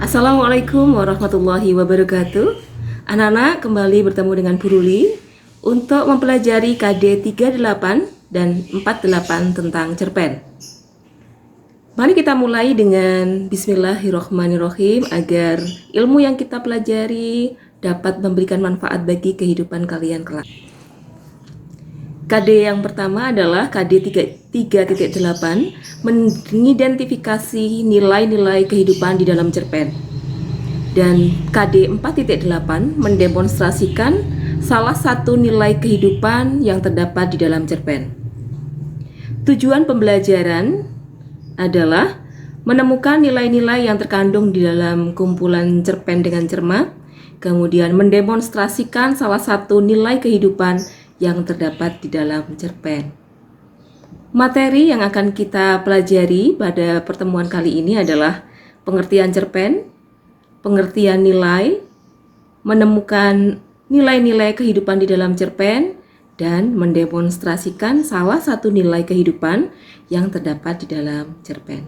Assalamualaikum warahmatullahi wabarakatuh. Anak-anak kembali bertemu dengan Bu Ruli untuk mempelajari KD 38 dan 48 tentang cerpen. Mari kita mulai dengan Bismillahirrohmanirrohim agar ilmu yang kita pelajari dapat memberikan manfaat bagi kehidupan kalian kelak. KD yang pertama adalah KD 3.8, mengidentifikasi nilai-nilai kehidupan di dalam cerpen. Dan KD 4.8 mendemonstrasikan salah satu nilai kehidupan yang terdapat di dalam cerpen. Tujuan pembelajaran adalah menemukan nilai-nilai yang terkandung di dalam kumpulan cerpen dengan cermat, kemudian mendemonstrasikan salah satu nilai kehidupan yang terdapat di dalam cerpen. Materi yang akan kita pelajari pada pertemuan kali ini adalah pengertian cerpen, pengertian nilai, menemukan nilai-nilai kehidupan di dalam cerpen, dan mendemonstrasikan salah satu nilai kehidupan yang terdapat di dalam cerpen.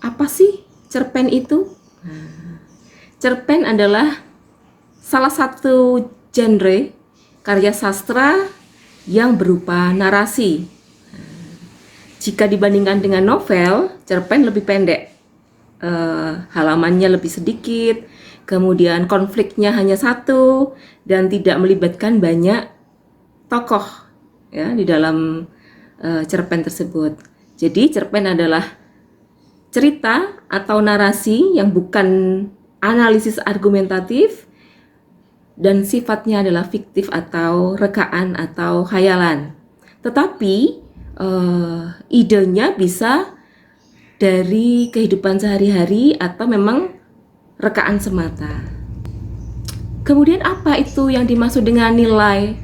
Apa sih cerpen itu? Cerpen adalah salah satu genre karya sastra yang berupa narasi. Jika dibandingkan dengan novel, cerpen lebih pendek, halamannya lebih sedikit, kemudian konfliknya hanya satu, dan tidak melibatkan banyak tokoh ya di dalam cerpen tersebut. Jadi cerpen adalah cerita atau narasi yang bukan analisis argumentatif, dan sifatnya adalah fiktif atau rekaan atau khayalan. Tetapi idenya bisa dari kehidupan sehari-hari atau memang rekaan semata. Kemudian apa itu yang dimaksud dengan nilai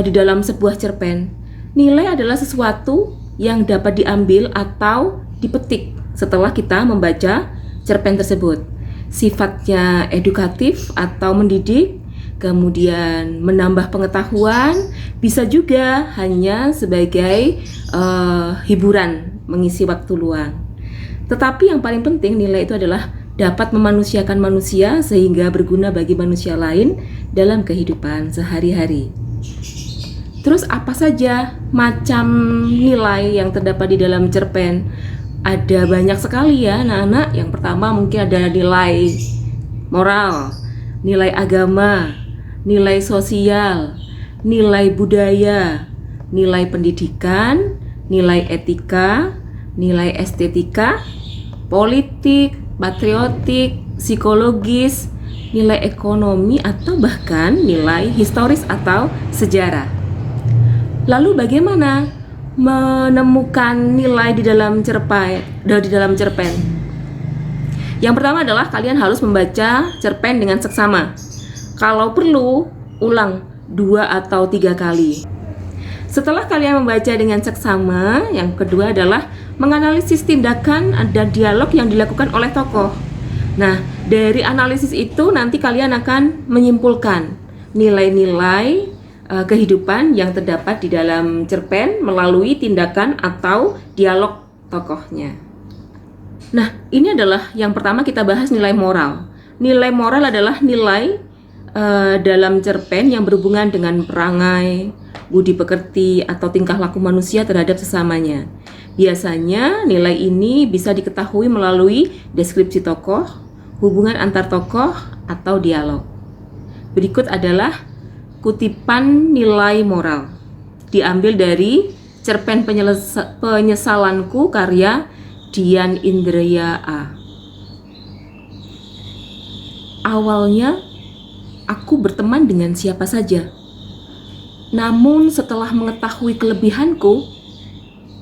di dalam sebuah cerpen? Nilai adalah sesuatu yang dapat diambil atau dipetik setelah kita membaca cerpen tersebut. Sifatnya edukatif atau mendidik, kemudian menambah pengetahuan, bisa juga hanya sebagai hiburan, mengisi waktu luang. Tetapi yang paling penting nilai itu adalah dapat memanusiakan manusia sehingga berguna bagi manusia lain dalam kehidupan sehari-hari. Terus apa saja macam nilai yang terdapat di dalam cerpen? Ada banyak sekali ya anak-anak. Yang pertama mungkin ada nilai moral, nilai agama, nilai sosial, nilai budaya, nilai pendidikan, nilai etika, nilai estetika, politik, patriotik, psikologis, nilai ekonomi, atau bahkan nilai historis atau sejarah. Lalu bagaimana menemukan nilai di dalam cerpen? Yang pertama adalah kalian harus membaca cerpen dengan seksama. Kalau perlu, ulang 2 atau 3 kali. Setelah kalian membaca dengan seksama, yang kedua adalah menganalisis tindakan dan dialog yang dilakukan oleh tokoh. Nah, dari analisis itu nanti kalian akan menyimpulkan nilai-nilai kehidupan yang terdapat di dalam cerpen melalui tindakan atau dialog tokohnya. Nah, ini adalah yang pertama kita bahas nilai moral. Nilai moral adalah nilai dalam cerpen yang berhubungan dengan perangai, budi pekerti, atau tingkah laku manusia terhadap sesamanya. Biasanya nilai ini bisa diketahui melalui deskripsi tokoh, hubungan antar tokoh, atau dialog. Berikut adalah kutipan nilai moral diambil dari cerpen Penyesalanku karya Dian Indriya A. Awalnya aku berteman dengan siapa saja. Namun setelah mengetahui kelebihanku,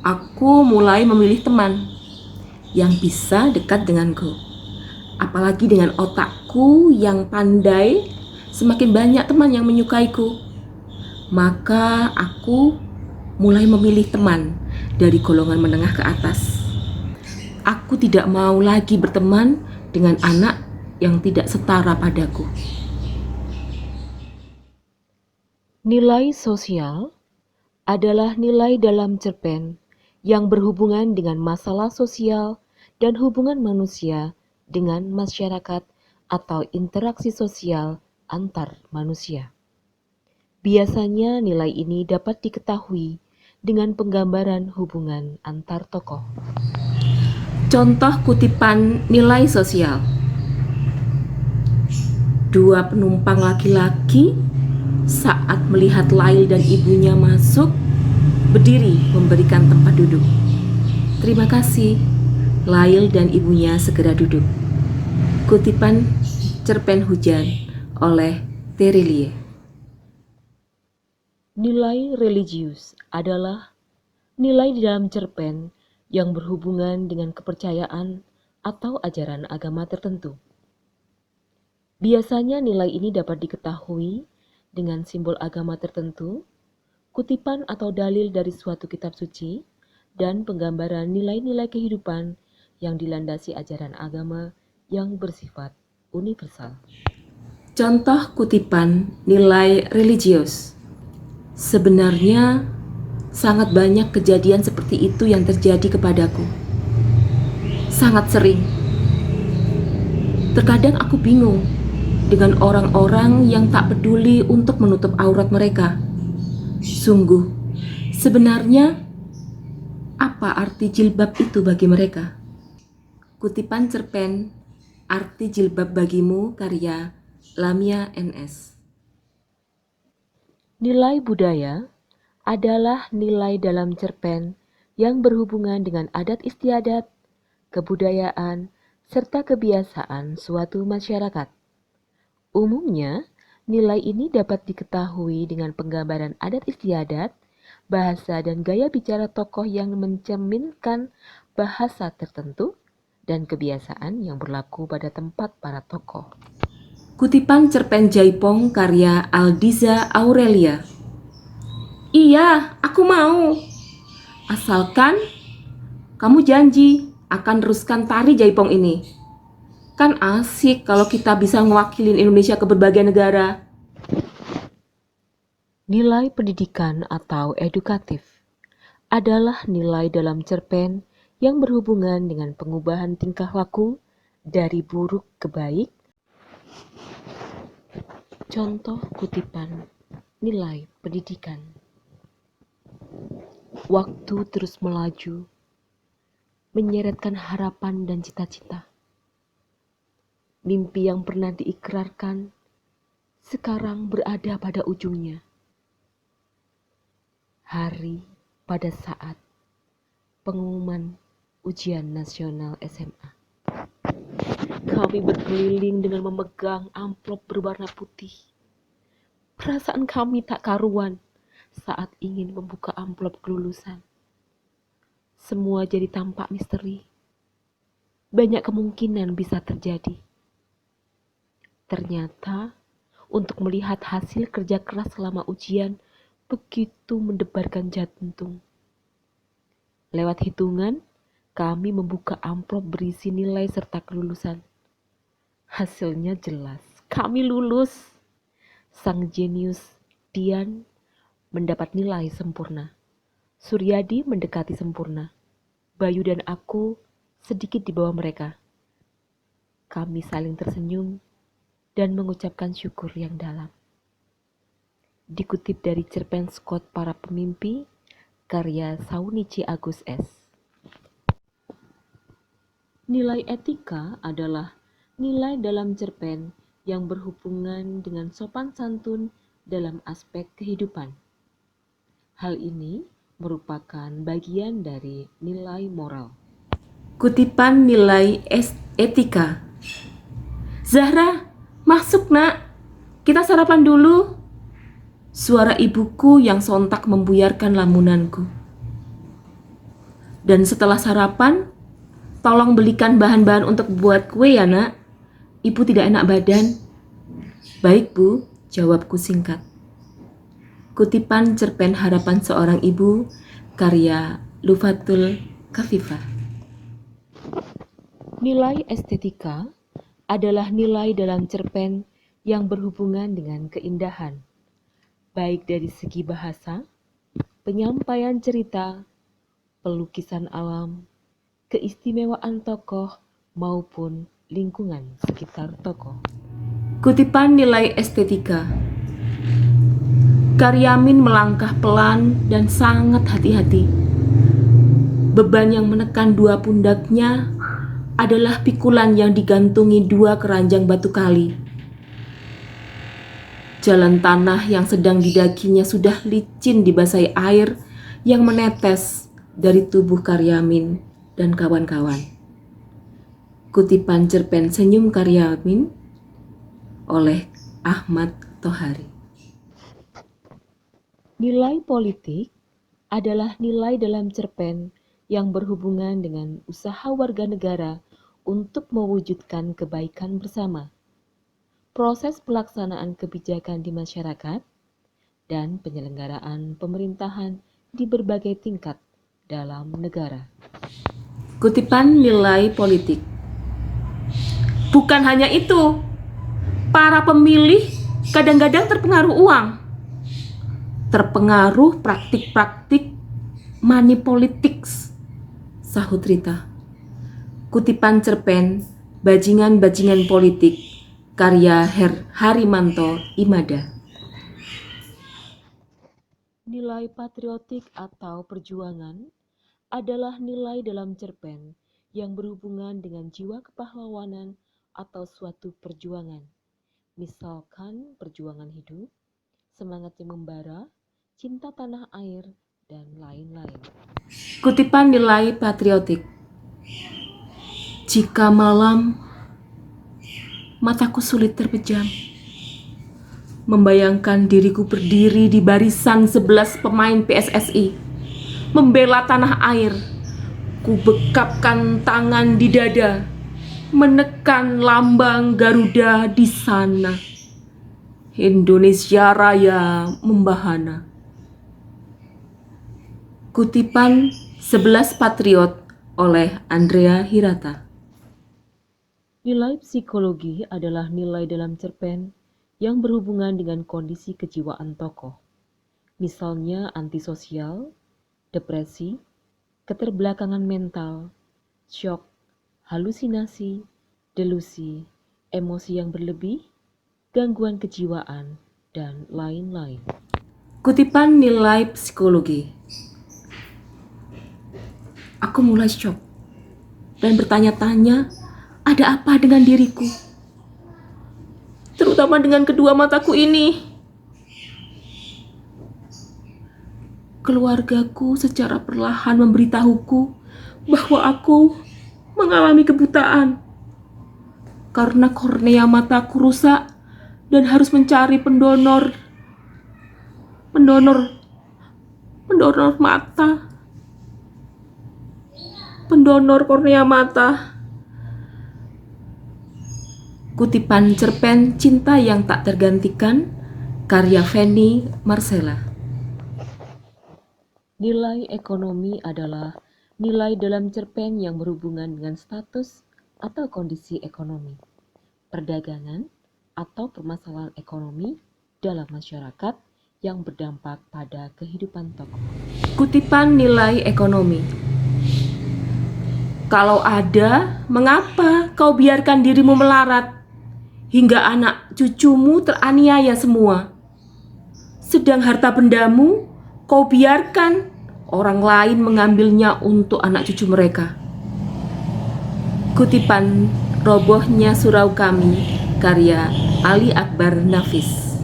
aku mulai memilih teman yang bisa dekat denganku. Apalagi dengan otakku yang pandai, semakin banyak teman yang menyukaiku. Maka aku mulai memilih teman dari golongan menengah ke atas. Aku tidak mau lagi berteman dengan anak yang tidak setara padaku. Nilai sosial adalah nilai dalam cerpen yang berhubungan dengan masalah sosial dan hubungan manusia dengan masyarakat atau interaksi sosial antar manusia. Biasanya nilai ini dapat diketahui dengan penggambaran hubungan antar tokoh. Contoh kutipan nilai sosial. Dua penumpang laki-laki saat melihat Lail dan ibunya masuk, berdiri memberikan tempat duduk. Terima kasih. Lail dan ibunya segera duduk. Kutipan cerpen Hujan oleh Terelie. Nilai religius adalah nilai di dalam cerpen yang berhubungan dengan kepercayaan atau ajaran agama tertentu. Biasanya nilai ini dapat diketahui dengan simbol agama tertentu, kutipan atau dalil dari suatu kitab suci, dan penggambaran nilai-nilai kehidupan yang dilandasi ajaran agama yang bersifat universal. Contoh kutipan nilai religius. Sebenarnya sangat banyak kejadian seperti itu yang terjadi kepadaku. Sangat sering. Terkadang aku bingung dengan orang-orang yang tak peduli untuk menutup aurat mereka. Sungguh, sebenarnya apa arti jilbab itu bagi mereka? Kutipan cerpen Arti Jilbab Bagimu karya Lamia NS. Nilai budaya adalah nilai dalam cerpen yang berhubungan dengan adat istiadat, kebudayaan, serta kebiasaan suatu masyarakat. Umumnya, nilai ini dapat diketahui dengan penggambaran adat istiadat, bahasa dan gaya bicara tokoh yang mencerminkan bahasa tertentu, dan kebiasaan yang berlaku pada tempat para tokoh. Kutipan cerpen Jaipong karya Aldiza Aurelia. Iya, aku mau. Asalkan kamu janji akan teruskan tari Jaipong ini. Kan asik kalau kita bisa ngewakilin Indonesia ke berbagai negara. Nilai pendidikan atau edukatif adalah nilai dalam cerpen yang berhubungan dengan pengubahan tingkah laku dari buruk ke baik. Contoh kutipan nilai pendidikan. Waktu terus melaju, menyeretkan harapan dan cita-cita. Mimpi yang pernah diikrarkan sekarang berada pada ujungnya. Hari pada saat pengumuman ujian nasional SMA. Kami berkeliling dengan memegang amplop berwarna putih. Perasaan kami tak karuan saat ingin membuka amplop kelulusan. Semua jadi tampak misteri. Banyak kemungkinan bisa terjadi. Ternyata, untuk melihat hasil kerja keras selama ujian begitu mendebarkan jantung. Lewat hitungan, kami membuka amplop berisi nilai serta kelulusan. Hasilnya jelas, kami lulus. Sang jenius Dian mendapat nilai sempurna. Suryadi mendekati sempurna. Bayu dan aku sedikit di bawah mereka. Kami saling tersenyum dan mengucapkan syukur yang dalam. Dikutip dari cerpen Scott Para Pemimpi, karya Saunichi Agus S. Nilai etika adalah nilai dalam cerpen yang berhubungan dengan sopan santun dalam aspek kehidupan. Hal ini merupakan bagian dari nilai moral. Kutipan nilai etika. Zahra, masuk nak. Kita sarapan dulu. Suara ibuku yang sontak membuyarkan lamunanku. Dan setelah sarapan, tolong belikan bahan-bahan untuk buat kue ya nak. Ibu tidak enak badan. Baik bu, jawabku singkat. Kutipan cerpen Harapan Seorang Ibu karya Lufatul Kafifah. Nilai estetika adalah nilai dalam cerpen yang berhubungan dengan keindahan, baik dari segi bahasa, penyampaian cerita, pelukisan alam, keistimewaan tokoh, maupun lingkungan sekitar tokoh. Kutipan nilai estetika. Karyamin melangkah pelan dan sangat hati-hati. Beban yang menekan dua pundaknya adalah pikulan yang digantungi dua keranjang batu kali. Jalan tanah yang sedang didakinya sudah licin dibasahi air yang menetes dari tubuh Karyamin dan kawan-kawan. Kutipan cerpen Senyum Karyamin oleh Ahmad Tohari. Nilai politik adalah nilai dalam cerpen yang berhubungan dengan usaha warga negara untuk mewujudkan kebaikan bersama, proses pelaksanaan kebijakan di masyarakat, dan penyelenggaraan pemerintahan di berbagai tingkat dalam negara. Kutipan nilai politik. Bukan hanya itu, para pemilih kadang-kadang terpengaruh uang, terpengaruh praktik-praktik money politics, sahut Rita. Kutipan cerpen Bajingan-Bajingan Politik karya Harimanto Imada. Nilai patriotik atau perjuangan adalah nilai dalam cerpen yang berhubungan dengan jiwa kepahlawanan atau suatu perjuangan. Misalkan perjuangan hidup, semangat yang membara, cinta tanah air, dan lain-lain. Kutipan nilai patriotik. Jika malam, mataku sulit terpejam, membayangkan diriku berdiri di barisan 11 pemain PSSI, membela tanah air, ku bekapkan tangan di dada, menekan lambang Garuda di sana. Indonesia Raya membahana. Kutipan 11 Patriot oleh Andrea Hirata. Nilai psikologi adalah nilai dalam cerpen yang berhubungan dengan kondisi kejiwaan tokoh. Misalnya antisosial, depresi, keterbelakangan mental, syok, halusinasi, delusi, emosi yang berlebih, gangguan kejiwaan, dan lain-lain. Kutipan nilai psikologi. Aku mulai syok dan bertanya-tanya, ada apa dengan diriku? Terutama dengan kedua mataku ini. Keluargaku secara perlahan memberitahuku bahwa aku mengalami kebutaan karena kornea mataku rusak dan harus mencari pendonor mata, pendonor kornea mata. Kutipan cerpen Cinta yang Tak Tergantikan karya Feni Marcella. Nilai ekonomi adalah nilai dalam cerpen yang berhubungan dengan status atau kondisi ekonomi, perdagangan, atau permasalahan ekonomi dalam masyarakat yang berdampak pada kehidupan tokoh. Kutipan nilai ekonomi. Kalau ada, mengapa kau biarkan dirimu melarat hingga anak cucumu teraniaya semua? Sedang harta bendamu kau biarkan orang lain mengambilnya untuk anak cucu mereka. Kutipan Robohnya Surau Kami karya Ali Akbar Nafis.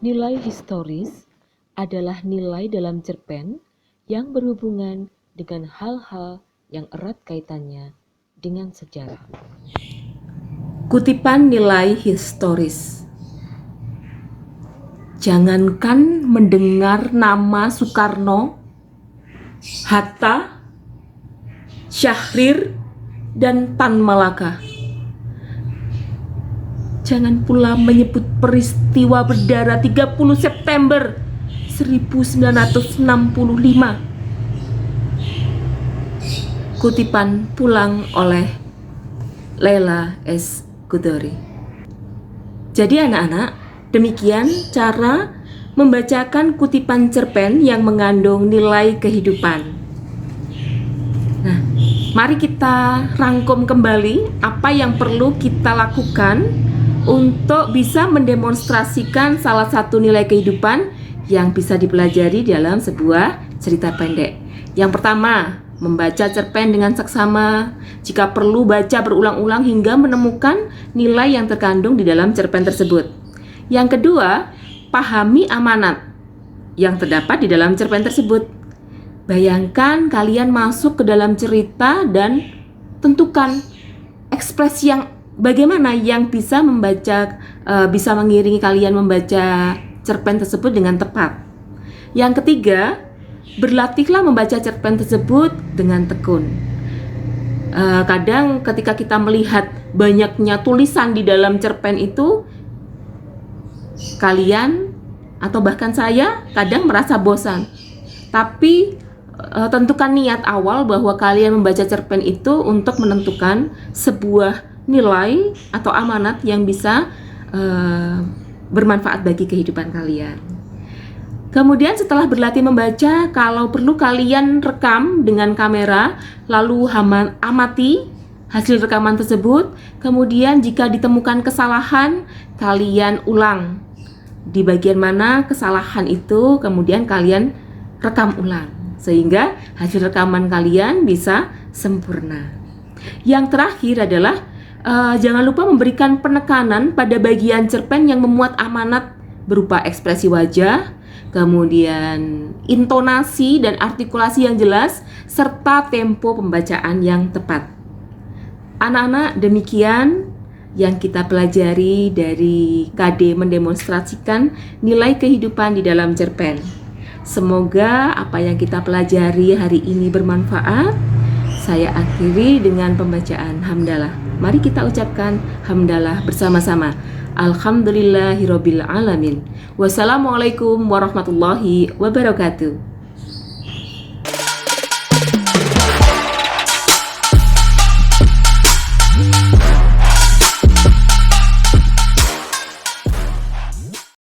Nilai historis adalah nilai dalam cerpen yang berhubungan dengan hal-hal yang erat kaitannya dengan sejarah. Kutipan nilai historis. Jangankan mendengar nama Soekarno, Hatta, Syahrir, dan Tan Malaka. Jangan pula menyebut peristiwa berdarah 30 September 1965. Kutipan pulang oleh Lela S. Kudori. Jadi anak-anak, demikian cara membacakan kutipan cerpen yang mengandung nilai kehidupan. Nah, Mari kita rangkum kembali apa yang perlu kita lakukan untuk bisa mendemonstrasikan salah satu nilai kehidupan yang bisa dipelajari dalam sebuah cerita pendek. Yang pertama, membaca cerpen dengan seksama. Jika perlu, baca berulang-ulang hingga menemukan nilai yang terkandung di dalam cerpen tersebut. Yang kedua, pahami amanat yang terdapat di dalam cerpen tersebut. Bayangkan kalian masuk ke dalam cerita dan tentukan ekspresi yang bagaimana yang bisa bisa mengiringi kalian membaca cerpen tersebut dengan tepat. Yang ketiga, berlatihlah membaca cerpen tersebut dengan tekun. Kadang ketika kita melihat banyaknya tulisan di dalam cerpen itu, kalian atau bahkan saya kadang merasa bosan. Tapi tentukan niat awal bahwa kalian membaca cerpen itu untuk menentukan sebuah nilai atau amanat yang bisa bermanfaat bagi kehidupan kalian. Kemudian setelah berlatih membaca, kalau perlu kalian rekam dengan kamera, lalu amati hasil rekaman tersebut. Kemudian jika ditemukan kesalahan, kalian ulang di bagian mana kesalahan itu, kemudian kalian rekam ulang sehingga hasil rekaman kalian bisa sempurna. Yang terakhir adalah jangan lupa memberikan penekanan pada bagian cerpen yang memuat amanat berupa ekspresi wajah, kemudian intonasi dan artikulasi yang jelas, serta tempo pembacaan yang tepat. Anak-anak, demikian yang kita pelajari dari KD mendemonstrasikan nilai kehidupan di dalam cerpen. Semoga apa yang kita pelajari hari ini bermanfaat. Saya akhiri dengan pembacaan hamdalah. Mari kita ucapkan hamdalah bersama-sama. Alhamdulillahirabbil alamin. Wassalamualaikum warahmatullahi wabarakatuh.